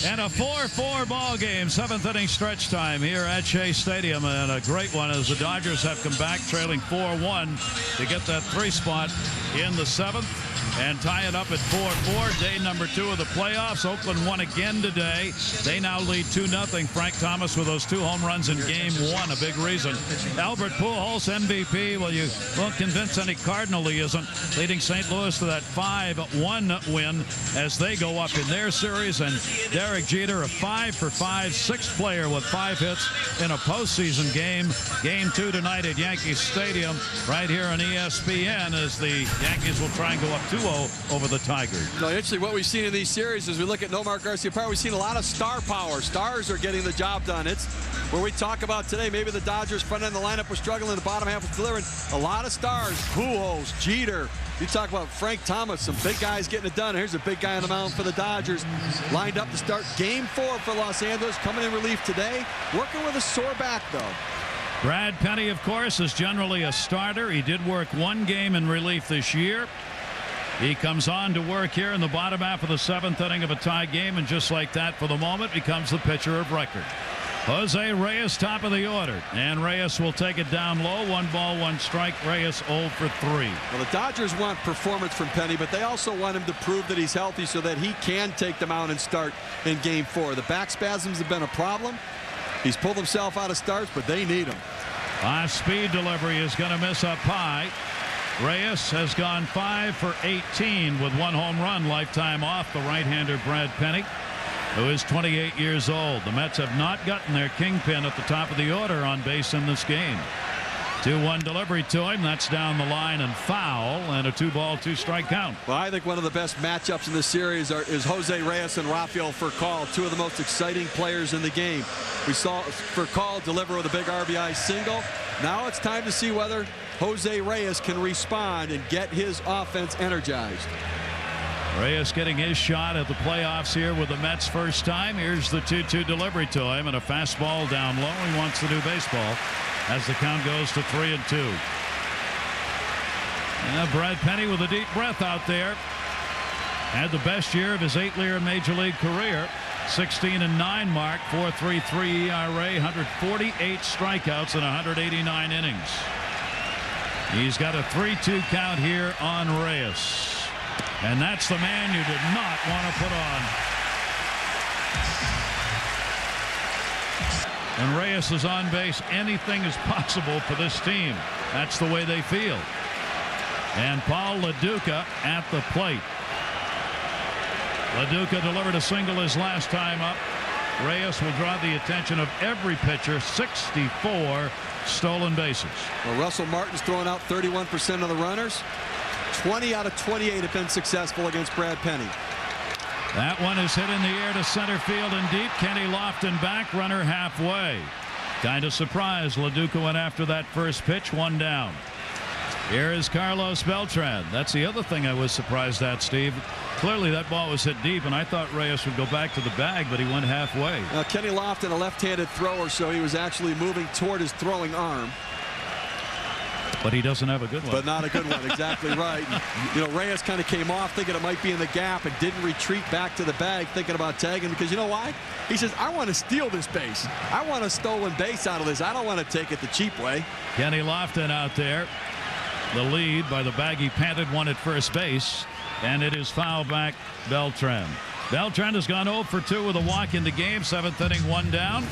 And a 4-4 ball game, 7th inning stretch time here at Shea Stadium, and a great one as the Dodgers have come back trailing 4-1 to get that 3 spot in the 7th and tie it up at 4-4. Day number 2 of the playoffs. Oakland won again today. They now lead 2-0. Frank Thomas with those 2 home runs in game 1, a big reason. Albert Pujols, MVP. Well, you won't convince any Cardinal he isn't, leading St. Louis to that 5-1 win as they go up in their series. And Derek Jeter, a 5-for-5, 6th player with 5 hits in a postseason game. Game 2 tonight at Yankee Stadium right here on ESPN as the Yankees will try and go up 2-0 over the Tigers. No, actually, what we've seen in these series as we look at Nomar Garciaparra, we've seen a lot of star power. Stars are getting the job done. It's where we talk about today. Maybe the Dodgers front end of the lineup was struggling. The bottom half was delivering. A lot of stars. Pujols, Jeter. You talk about Frank Thomas, some big guys getting it done. Here's a big guy on the mound for the Dodgers. Lined up to start game 4 for Los Angeles. Coming in relief today. Working with a sore back, though. Brad Penny, of course, is generally a starter. He did work 1 game in relief this year. He comes on to work here in the bottom half of the 7th inning of a tie game, and just like that, for the moment, becomes the pitcher of record. Jose Reyes, top of the order, and Reyes will take it down low. 1 ball, 1 strike. Reyes 0 for 3. Well, the Dodgers want performance from Penny, but they also want him to prove that he's healthy so that he can take them out and start in game 4. The back spasms have been a problem. He's pulled himself out of starts, but they need him. Speed delivery is going to miss up high. Reyes has gone 5 for 18 with 1 home run, lifetime off the right-hander Brad Penny, who is 28 years old. The Mets have not gotten their kingpin at the top of the order on base in this game. 2-1 delivery to him. That's down the line and foul, and a 2-ball, 2-strike count. Well, I think one of the best matchups in this series is Jose Reyes and Rafael Furcal, 2 of the most exciting players in the game. We saw Furcal deliver with a big RBI single. Now it's time to see whether Jose Reyes can respond and get his offense energized. Reyes getting his shot at the playoffs here with the Mets first time. Here's the 2-2 delivery to him, and a fastball down low. He wants to do baseball as the count goes to 3-2. Brad Penny with a deep breath out there. Had the best year of his 8-year Major League career. 16-9 mark, 4.33 ERA, 148 strikeouts in 189 innings. He's got a 3-2 count here on Reyes. And that's the man you did not want to put on. And Reyes is on base. Anything is possible for this team. That's the way they feel. And Paul LaDuca at the plate. LaDuca delivered a single his last time up. Reyes will draw the attention of every pitcher. 64 stolen bases. Well, Russell Martin's throwing out 31% of the runners. 20 out of 28 have been successful against Brad Penny. That one is hit in the air to center field and deep. Kenny Lofton back, runner halfway. Kind of surprised LaDuca went after that first pitch. 1 down. Here is Carlos Beltran. That's the other thing I was surprised at, Steve. Clearly that ball was hit deep, and I thought Reyes would go back to the bag, but he went halfway. Now, Kenny Lofton, a left-handed thrower, so he was actually moving toward his throwing arm. But he doesn't have a good one. But not a good one, exactly right. You know, Reyes kind of came off thinking it might be in the gap and didn't retreat back to the bag thinking about tagging, because you know why? He says, I want to steal this base. I want a stolen base out of this. I don't want to take it the cheap way. Kenny Lofton out there. The lead by the baggy panted one at first base, and it is foul back Beltran. Beltran has gone 0 for 2 with a walk in the game. 7th inning, 1 down.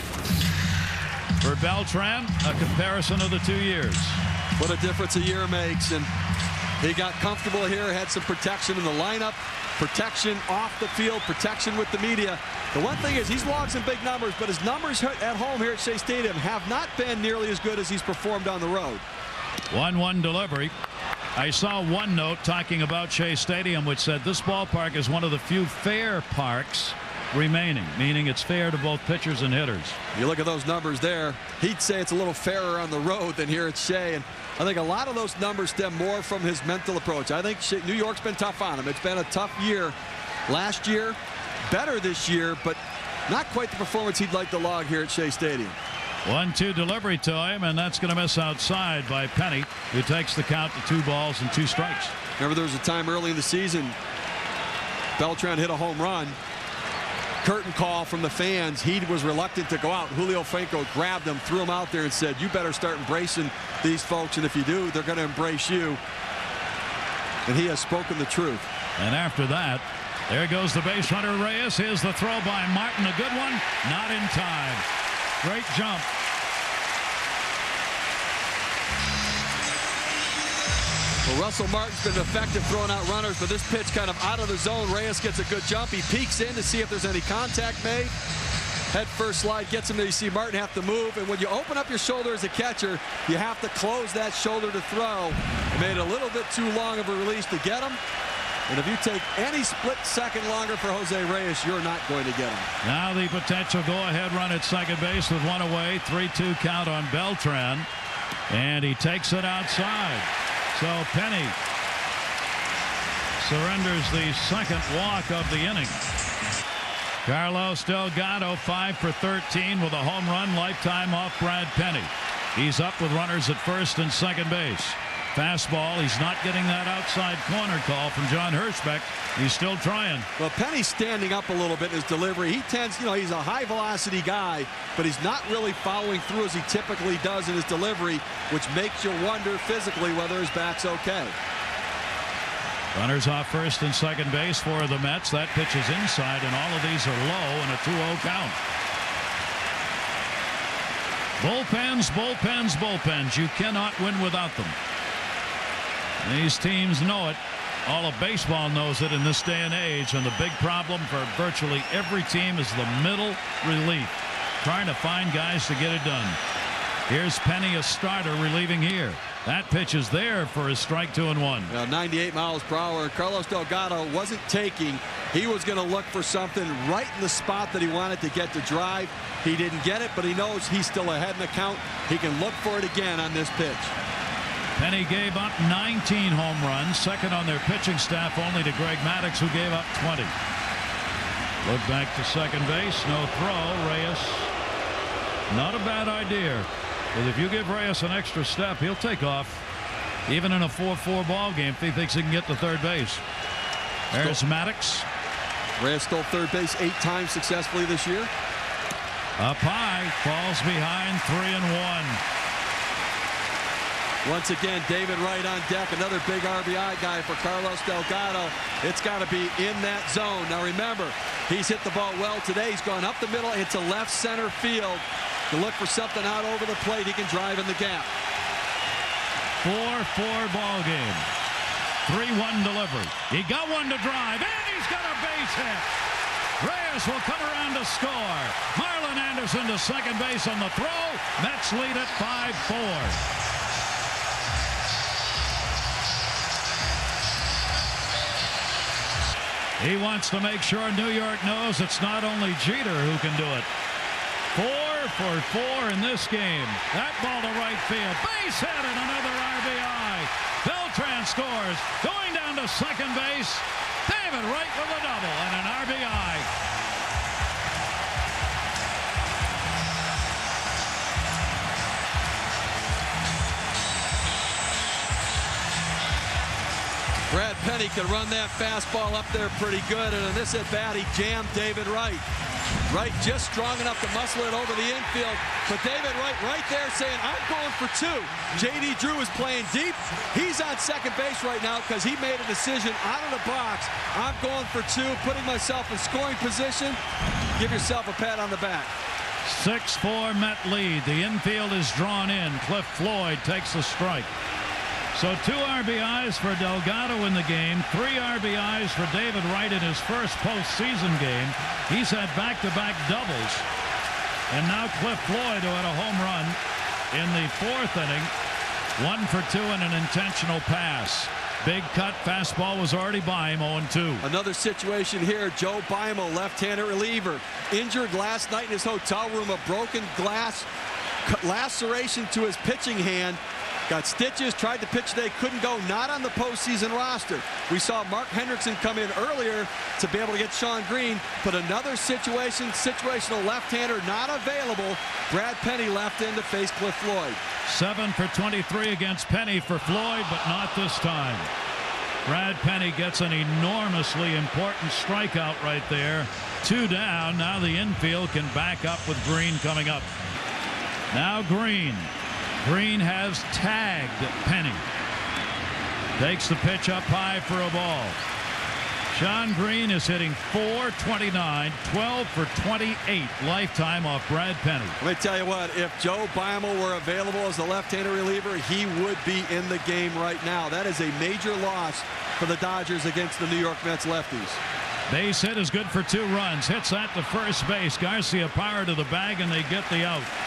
For Beltran, a comparison of the 2 years. What a difference a year makes, and he got comfortable here, had some protection in the lineup, protection off the field, protection with the media. The one thing is he's logged some big numbers, but his numbers at home here at Shea Stadium have not been nearly as good as he's performed on the road. 1-1 delivery. I saw one note talking about Shea Stadium which said this ballpark is one of the few fair parks remaining, meaning it's fair to both pitchers and hitters. You look at those numbers there, he'd say it's a little fairer on the road than here at Shea, and I think a lot of those numbers stem more from his mental approach. I think New York's been tough on him. It's been a tough year last year, better this year, but not quite the performance he'd like to log here at Shea Stadium. 1-2 delivery to him, and that's going to miss outside by Penny, who takes the count to 2 balls and 2 strikes. Remember, there was a time early in the season Beltran hit a home run. curtain call from the fans. He was reluctant to go out. Julio Franco grabbed him, threw him out there, and said, you better start embracing these folks, and if you do, they're going to embrace you. And he has spoken the truth. And after that, there goes the base runner Reyes. Here's the throw by Martin. A good one. Not in time. Great jump. Well, Russell Martin's been effective throwing out runners, but this pitch kind of out of the zone. Reyes gets a good jump. He peeks in to see if there's any contact made. Head first slide gets him there. You see Martin have to move, and when you open up your shoulder as a catcher, you have to close that shoulder to throw. It made it a little bit too long of a release to get him. And if you take any split second longer for Jose Reyes, you're not going to get him. Now the potential go-ahead run at second base with one away. 3-2 count on Beltran. And he takes it outside. So Penny surrenders the second walk of the inning. Carlos Delgado 5 for 13 with a home run, lifetime off Brad Penny. He's up with runners at first and second base. Fastball. He's not getting that outside corner call from John Hirschbeck. He's still trying. Well, Penny's standing up a little bit in his delivery. He tends, he's a high velocity guy, but he's not really following through as he typically does in his delivery, which makes you wonder physically whether his bat's okay. Runners off first and second base for the Mets. That pitch is inside, and all of these are low in a 2-0 count. Bullpens, bullpens, bullpens. You cannot win without them. These teams know it. All of baseball knows it in this day and age, and the big problem for virtually every team is the middle relief, trying to find guys to get it done. Here's Penny, a starter, relieving here. That pitch is there for his strike 2-1. 98 miles per hour. Carlos Delgado wasn't taking. He was going to look for something right in the spot that he wanted to get to drive. He didn't get it, but he knows he's still ahead in the count. He can look for it again on this pitch. Penny gave up 19 home runs, second on their pitching staff only to Greg Maddux, who gave up 20. Look back to second base, no throw. Reyes, not a bad idea, because if you give Reyes an extra step, he'll take off, even in a 4-4 ball game, if he thinks he can get to third base. There's Maddux. Reyes stole third base 8 times successfully this year. Up high, falls behind, 3-1. Once again, David Wright on deck, another big RBI guy for Carlos Delgado. It's got to be in that zone. Now remember, he's hit the ball well today. He's gone up the middle into left center field to look for something out over the plate. He can drive in the gap. 4-4 ball game. 3-1 delivery. He got one to drive, and he's got a base hit. Reyes will come around to score. Marlon Anderson to second base on the throw. Mets lead at 5-4. He wants to make sure New York knows it's not only Jeter who can do it. 4 for 4 in this game. That ball to right field. Base hit and another RBI. Beltran scores. Going down to second base. David Wright with a double and an RBI. Brad Penny could run that fastball up there pretty good, and in this at-bat, he jammed David Wright. Wright just strong enough to muscle it over the infield, but David Wright right there saying, I'm going for 2. J.D. Drew is playing deep. He's on second base right now because he made a decision out of the box. I'm going for 2, putting myself in scoring position. Give yourself a pat on the back. 6-4 Met lead. The infield is drawn in. Cliff Floyd takes the strike. So 2 RBIs for Delgado in the game, 3 RBIs for David Wright in his first postseason game. He's had back-to-back doubles. And now Cliff Floyd, who had a home run in the 4th inning, 1 for 2 and an intentional pass. Big cut, fastball was already by him, 0-2. Another situation here, Joe Bimo, left-handed reliever, injured last night in his hotel room, a broken glass laceration to his pitching hand. Got stitches, tried to pitch today, couldn't go, not on the postseason roster. We saw Mark Hendrickson come in earlier to be able to get Sean Green, but another situational left-hander not available. Brad Penny left in to face Cliff Floyd. 7 for 23 against Penny for Floyd, but not this time. Brad Penny gets an enormously important strikeout right there. 2 down. Now the infield can back up with Green coming up. Now Green. Green has tagged Penny. Takes the pitch up high for a ball. Sean Green is hitting .429, 12 for 28 lifetime off Brad Penny. Let me tell you what, if Joe Beimel were available as the left-handed reliever, he would be in the game right now. That is a major loss for the Dodgers against the New York Mets lefties. Base hit is good for 2 runs. Hits that to first base. Garcia power to the bag, and they get the out.